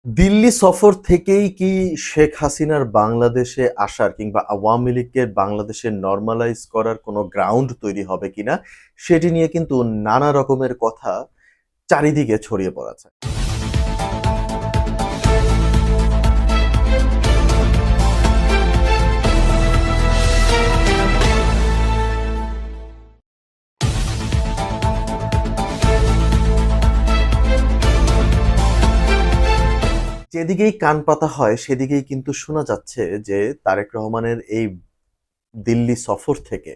দিল্লি সফর থেকেই কি শেখ হাসিনার বাংলাদেশে আসার কিংবা আওয়ামী লীগের বাংলাদেশে নরমালাইজ করার কোনো গ্রাউন্ড তৈরি হবে কিনা সেটি নিয়ে কিন্তু নানা রকমের কথা চারিদিকে ছড়িয়ে পড়েছে। যেদিকেই কান পাতা হয় সেদিকেই কিন্তু শোনা যাচ্ছে যে তারেক রহমানের এই দিল্লি সফর থেকে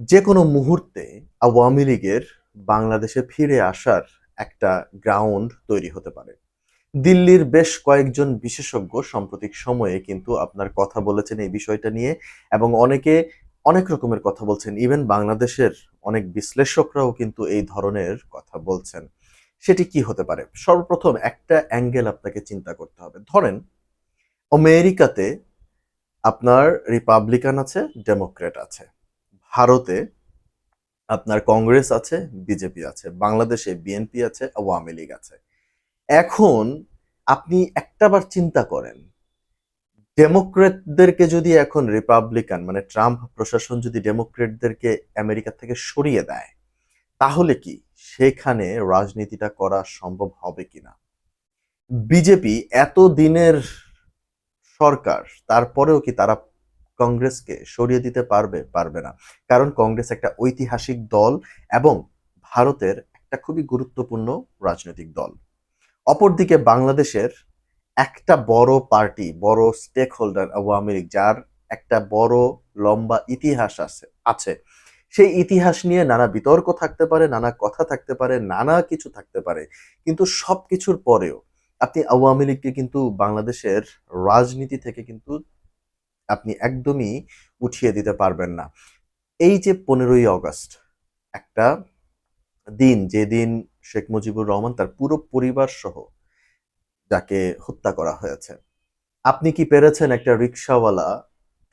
যে কোনো মুহূর্তে আওয়ামী লীগের বাংলাদেশে ফিরে আসার একটা গ্রাউন্ড তৈরি হতে পারে। দিল্লির বেশ কয়েকজন বিশেষজ্ঞ সাম্প্রতিক সময়ে কিন্তু আপনার কথা বলেছেন এই বিষয়টা নিয়ে, এবং অনেকে অনেক রকমের কথা বলছেন। ইভেন বাংলাদেশের অনেক বিশ্লেষকরাও কিন্তু এই ধরনের কথা বলছেন। সেটি কি হতে পারে? সর্বপ্রথম একটা অ্যাঙ্গেল আপনাকে চিন্তা করতে হবে। ধরেন আমেরিকাতে আপনার রিপাবলিকান আছে, ডেমোক্রেট আছে। ভারতে আপনার কংগ্রেস আছে, বিজেপি আছে। বাংলাদেশে বিএনপি আছে, আওয়ামী লীগ আছে। এখন আপনি একটাবার চিন্তা করেন, ডেমোক্রেটদেরকে যদি এখন রিপাবলিকান মানে ট্রাম্প প্রশাসন যদি ডেমোক্রেটদেরকে আমেরিকা থেকে সরিয়ে দেয়, তাহলে কি সেখানে রাজনীতিটা করা সম্ভব হবে কিনা? বিজেপি এত দিনের সরকার, তারপরেও কি তারা কংগ্রেসকে সরিয়ে দিতে পারবে? পারবে না। কারণ কংগ্রেস একটা ঐতিহাসিক দল এবং ভারতের একটা খুবই গুরুত্বপূর্ণ রাজনৈতিক দল। অপরদিকে বাংলাদেশের একটা বড় পার্টি, বড় স্টেক হোল্ডার আওয়ামী লীগ, যার একটা বড় লম্বা ইতিহাস আছে। সেই ইতিহাস নিয়ে নানা বিতর্ক থাকতে পারে, নানা কথা থাকতে পারে, নানা কিছু থাকতে পারে। কিন্তু সবকিছুর পরেও আপনি আওয়ামী লীগকে কিন্তু বাংলাদেশের রাজনীতি থেকে কিন্তু আপনি একদমই উঠিয়ে দিতে পারবেন না। এই যে 15ই অগস্ট একটা দিন, যেদিন শেখ মুজিবুর রহমান তার পুরো পরিবার সহ যাকে হত্যা করা হয়েছে, আপনি কি পেরেছেন একটা রিক্সাওয়ালা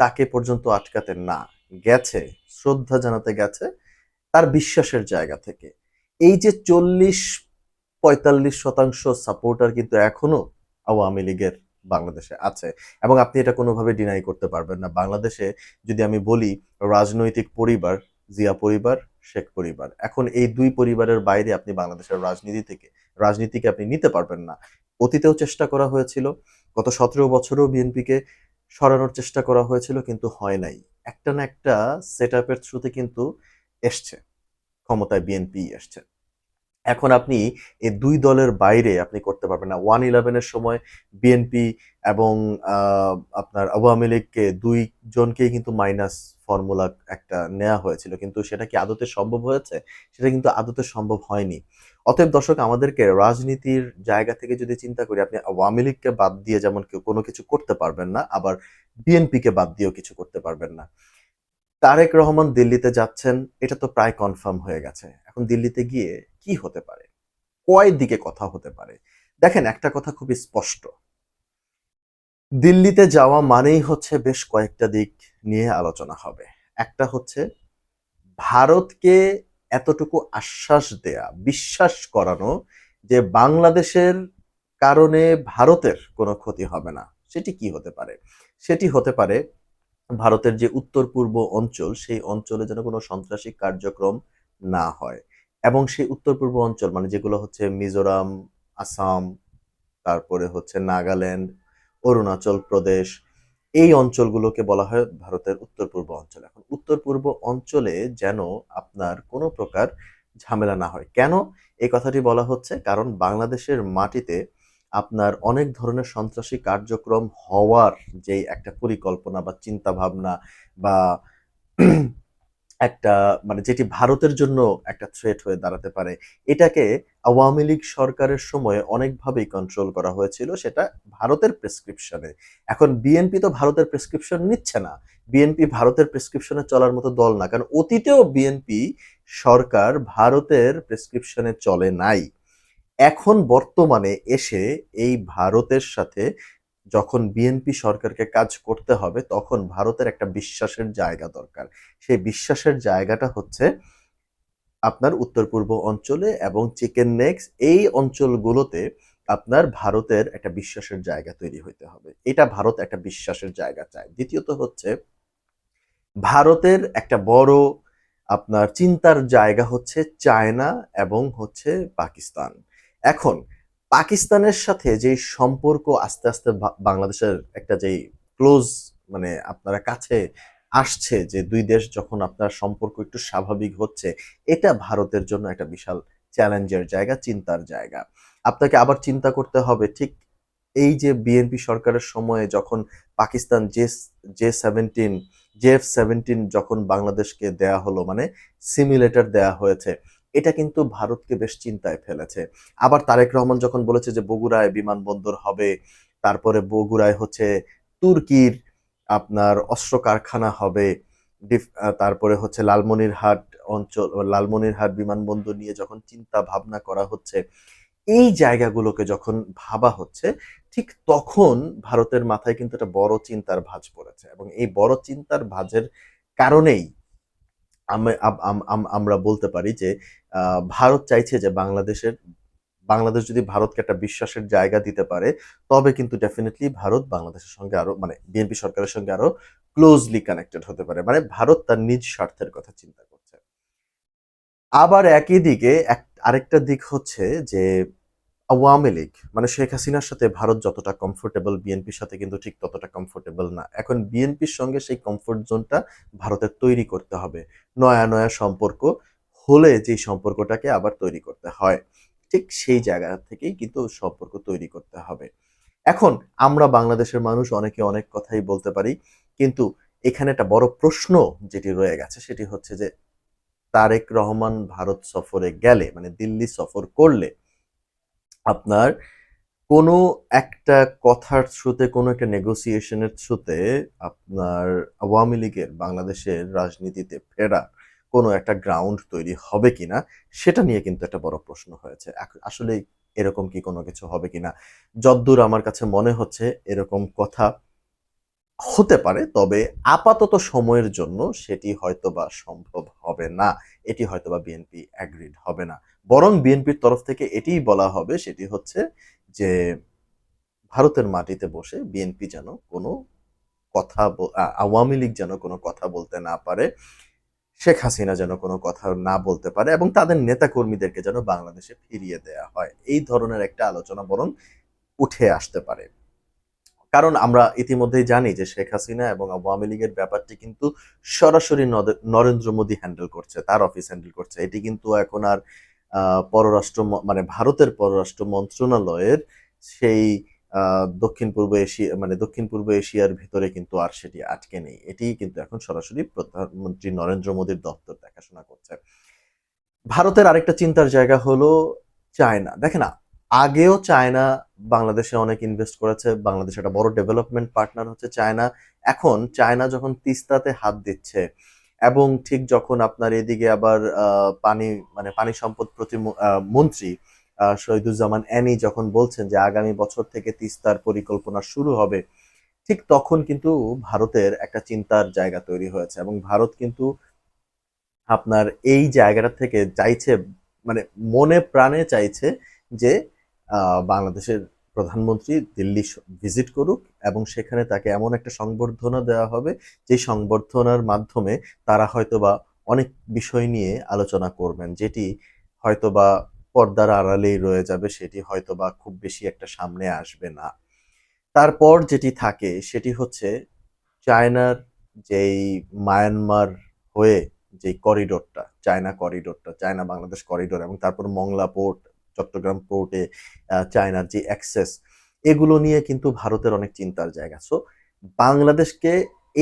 তাকে পর্যন্ত আটকাতে? না, গেছে, শ্রদ্ধা জানাতে গেছে তার বিশ্বাসের জায়গা থেকে। এই যে 40-45% সাপোর্টার কিন্তু এখনো আওয়ামী লীগের বাংলাদেশে আছে, এবং আপনি এটা কোনোভাবে ডিনাই করতে পারবেন না। বাংলাদেশে যদি আমি বলি রাজনৈতিক পরিবার, জিয়া পরিবার, শেখ পরিবার, এখন এই দুই পরিবারের বাইরে আপনি বাংলাদেশের রাজনীতিকে আপনি নিতে পারবেন না। অতীতেও চেষ্টা করা হয়েছিল, গত 17 বছরেও বিএনপিকে সরানোর চেষ্টা করা হয়েছিল, কিন্তু হয় নাই। একটা না একটা সেট আপের থ্রুতে কিন্তু এসছে, ক্ষমতায় বিএনপি এসছে। এখন আপনি এই দুই দলের বাইরে আপনি করতে পারবেন না। 1-11-এর সময় বিএনপি এবং আপনার আওয়ামী লীগকে দুই জনকেই কিন্তু মাইনাস ফর্মুলা একটা নেওয়া হয়েছিল, কিন্তু সেটা কি আদতে সম্ভব হয়েছে? সেটা কিন্তু আদতে সম্ভব হয়নি। অতএব দর্শক, আমাদেরকে রাজনীতির জায়গা থেকে যদি চিন্তা করি, আপনি আওয়ামী লীগকে বাদ দিয়ে যেমন কেউ কোনো কিছু করতে পারবেন না, আবার বিএনপিকে বাদ দিয়েও কিছু করতে পারবেন না। তারেক রহমান দিল্লিতে যাচ্ছেন, এটা তো প্রায় কনফার্ম হয়ে গেছে। এখন দিল্লিতে গিয়ে কি হতে পারে? কয় দিকে কথা হতে পারে? দেখেন, একটা কথা খুবই স্পষ্ট। দিল্লিতে যাওয়া মানেই হচ্ছে বেশ কয়েকটা দিক নিয়ে আলোচনা হবে। একটা হচ্ছে ভারতকে এতটুকু আশ্বাস দেয়া, বিশ্বাস করানো যে বাংলাদেশের কারণে ভারতের কোনো ক্ষতি হবে না। সেটি কি হতে পারে? সেটি হতে পারে ভারতের যে উত্তর-পূর্ব অঞ্চল, সেই অঞ্চলে যেন কোনো সন্ত্রাসী কার্যক্রম না হয়। এবং সেই উত্তর-পূর্ব অঞ্চল মানে যেগুলো হচ্ছে মিজোরাম, আসাম, তারপরে হচ্ছে নাগাল্যান্ড, অরুণাচল প্রদেশ, এই অঞ্চলগুলোকে বলা হয় ভারতের উত্তর-পূর্ব অঞ্চল। এখন উত্তর-পূর্ব অঞ্চলে যেন আপনার কোনো প্রকার ঝামেলা না হয়। কেন এই কথাটি বলা হচ্ছে? কারণ বাংলাদেশের মাটিতে আপনার অনেক ধরনের সন্ত্রাসী কার্যক্রম হওয়ার যেই একটা পরিকল্পনা বা চিন্তাভাবনা বা একটা মানে যেটি ভারতের জন্য একটা থ্রেট হয়ে দাঁড়াতে পারে, এটাকে আওয়ামী লীগ সরকারের সময়ে অনেকভাবেই কন্ট্রোল করা হয়েছিল, সেটা ভারতের প্রেসক্রিপশনে। এখন বিএনপি তো ভারতের প্রেসক্রিপশন নিচ্ছে না। বিএনপি ভারতের প্রেসক্রিপশনে চলার মতো দল না, কারণ অতীতেও বিএনপি সরকার ভারতের প্রেসক্রিপশনে চলে নাই। এখন বর্তমানে এসে এই ভারতের সাথে যখন বিএনপি সরকারকে কাজ করতে হবে, তখন ভারতের একটা বিশ্বাসের জায়গা দরকার। সেই বিশ্বাসের জায়গাটা হচ্ছে আপনার উত্তর-পূর্ব অঞ্চলে এবং চিকেন নেক্স এই অঞ্চলগুলোতে আপনার ভারতের একটা বিশ্বাসের জায়গা তৈরি হইতে হবে। এটা ভারত একটা বিশ্বাসের জায়গা চায়। দ্বিতীয়ত হচ্ছে ভারতের একটা বড় আপনার চিন্তার জায়গা হচ্ছে চায়না এবং হচ্ছে পাকিস্তান। এখন পাকিস্তানের সাথে যে সম্পর্ক আস্তে আস্তে বাংলাদেশের একটা যেই ক্লোজ মানে আপনারা কাছে আসছে, যে দুই দেশ যখন আপনার সম্পর্ক একটু স্বাভাবিক হচ্ছে, এটা ভারতের জন্য একটা বিশাল চ্যালেঞ্জের জায়গা, চিন্তার জায়গা। আপনাকে আবার চিন্তা করতে হবে ঠিক এই যে বিএনপি সরকারের সময়ে যখন পাকিস্তান জে-17 জেএফ-17 যখন বাংলাদেশকে দেয়া হলো, মানে সিমুলেটর দেয়া হয়েছে, এটা কিন্তু ভারতকে বেশ চিন্তায় ফেলেছে। আবার তারেক রহমান যখন বলেছে যে বগুড়ায় বিমানবন্দর হবে, তারপরে বগুড়ায় হচ্ছে তুর্কির আপনার অস্ত্র কারখানা হবে, তারপরে হচ্ছে লালমনিরহাট লালমনিরহাট বিমানবন্দর নিয়ে যখন চিন্তা ভাবনা করা হচ্ছে, এই জায়গাগুলোকে যখন ভাবা হচ্ছে, ঠিক তখন ভারতের মাথায় কিন্তু একটা বড় চিন্তার ভাঁজ পড়েছে, এবং এই বড় চিন্তার ভাঁজের কারণেই আমরা বলতে পারি যে ভারত চাইছে যে বাংলাদেশ যদি ভারতকে একটা বিশ্বাসের জায়গা দিতে পারে, তবে কিন্তু ডেফিনেটলি ভারত বাংলাদেশের সঙ্গে আরো, মানে বিএনপি সরকারের সঙ্গে আরো ক্লোজলি কানেক্টেড হতে পারে। মানে ভারত তার নিজ স্বার্থের কথা চিন্তা করছে। আবার একই দিকে আরেকটা দিক হচ্ছে যে আওয়ামী লীগ, মানে শেখ হাসিনার সাথে ভারত যতটা কমফোর্টেবল, বিএনপির সাথে কিন্তু ঠিক ততটা কমফোর্টেবল না। এখন বিএনপির সঙ্গে সেই কমফোর্ট জোনটা ভারতের তৈরি করতে হবে। নয়া নয়া সম্পর্ক হলে যেই সম্পর্কটাকে আবার তৈরি করতে হয়, ঠিক সেই জায়গা থেকেই কিন্তু সম্পর্ক তৈরি করতে হবে। এখন আমরা বাংলাদেশের মানুষ অনেকে অনেক কথাই বলতে পারি, কিন্তু এখানে একটা বড় প্রশ্ন যেটি রয়ে গেছে সেটি হচ্ছে যে তারেক রহমান ভারত সফরে গেলে, মানে দিল্লি সফর করলে, আপনার কোনো একটা কথার থ্রুতে, কোনো একটা নেগোসিয়েশনের থ্রুতে আপনার আওয়ামী লীগের বাংলাদেশের রাজনীতিতে ফেরা কোনো একটা গ্রাউন্ড তৈরি হবে কিনা, সেটা নিয়ে কিন্তু একটা বড় প্রশ্ন হয়েছে। আসলে এরকম কি কোনো কিছু হবে কিনা? যদ্দূর আমার কাছে মনে হচ্ছে এরকম কথা হতে পারে, তবে আপাতত সময়ের জন্য সেটি হয়তোবা সম্ভব হবে না। এটি হয়তোবা বিএনপি অ্যাগ্রিড হবে না। বরং বিএনপির তরফ থেকে এটিই বলা হবে, সেটি হচ্ছে যে ভারতের মাটিতে বসে বিএনপি যেন কোনো আওয়ামী লীগ যেন কোনো কথা বলতে না পারে, শেখ হাসিনা যেন কোনো কথা না বলতে পারে, এবং তাদের নেতাকর্মীদেরকে যেন বাংলাদেশে ফিরিয়ে দেয়া হয়। এই ধরনের একটা আলোচনা বরং উঠে আসতে পারে। কারণ আমরা ইতিমধ্যেই জানি যে শেখ হাসিনা এবং আওয়ামী লীগের ব্যাপারটি কিন্তু সরাসরি নরেন্দ্র মোদী হ্যান্ডেল করছে, তার অফিস হ্যান্ডেল করছে। এটি কিন্তু এখন আর মানে ভারতের পররাষ্ট্র মন্ত্রণালয়ের সেই দক্ষিণ পূর্ব এশিয়ার ভিতরে কিন্তু আর সেটি আটকে নেই। এটি কিন্তু এখন সরাসরি প্রধানমন্ত্রী নরেন্দ্র মোদীর দপ্তর দেখাশোনা করছে। ভারতের আরেকটা চিন্তার জায়গা হলো চায়না। দেখেন, আগেও চায়না বাংলাদেশে অনেক ইনভেস্ট করেছে। বাংলাদেশ একটা বড় ডেভেলপমেন্ট পার্টনার হচ্ছে চায়না। এখন চায়না যখন তিস্তাতে হাত দিচ্ছে, এবং ঠিক যখন আপনার এদিকে আবার পানি সম্পদ মন্ত্রী শহীদুজ্জামান অ্যানি যখন বলছেন যে আগামী বছর থেকে তিস্তার পরিকল্পনা শুরু হবে, ঠিক তখন কিন্তু ভারতের একটা চিন্তার জায়গা তৈরি হয়েছে, এবং ভারত কিন্তু আপনার এই জায়গাটা থেকে চাইছে, মানে মনে প্রাণে চাইছে যে বাংলাদেশের প্রধানমন্ত্রী দিল্লি ভিজিট করুক, এবং সেখানে তাকে এমন একটা সংবর্ধনা দেওয়া হবে যে সংবর্ধনার মাধ্যমে তারা হয়তোবা অনেক বিষয় নিয়ে আলোচনা করবেন, যেটি হয়তোবা পর্দার আড়ালেই রয়ে যাবে, সেটি হয়তোবা খুব বেশি একটা সামনে আসবে না। তারপর যেটি থাকে সেটি হচ্ছে চায়নার যেই মায়ানমার হয়ে যে করিডোরটা, চায়না বাংলাদেশ করিডোর, এবং তারপর মংলা পোর্ট, চট্টগ্রাম পোর্টে চায়নার যে অ্যাক্সেস, এগুলো নিয়ে কিন্তু ভারতের অনেক চিন্তার জায়গা। সো বাংলাদেশকে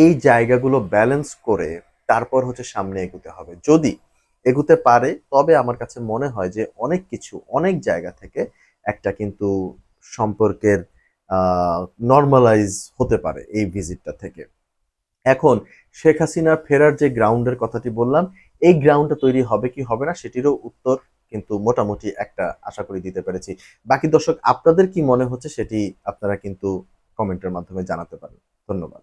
এই জায়গাগুলো ব্যালেন্স করে তারপর হচ্ছে সামনে এগুতে হবে। যদি এগুতে পারে, তবে আমার কাছে মনে হয় যে অনেক জায়গা থেকে একটা কিন্তু সম্পর্কের নর্মালাইজ হতে পারে এই ভিজিটটা থেকে। এখন শেখ হাসিনার ফেরার যে গ্রাউন্ডের কথাটি বললাম, এই গ্রাউন্ডটা তৈরি হবে কি হবে না সেটিরও উত্তর কিন্তু মোটামুটি একটা আশা করি দিতে পেরেছি। বাকি দর্শক, আপনাদের কি মনে হচ্ছে সেটি আপনারা কিন্তু কমেন্টের মাধ্যমে জানাতে পারেন। ধন্যবাদ।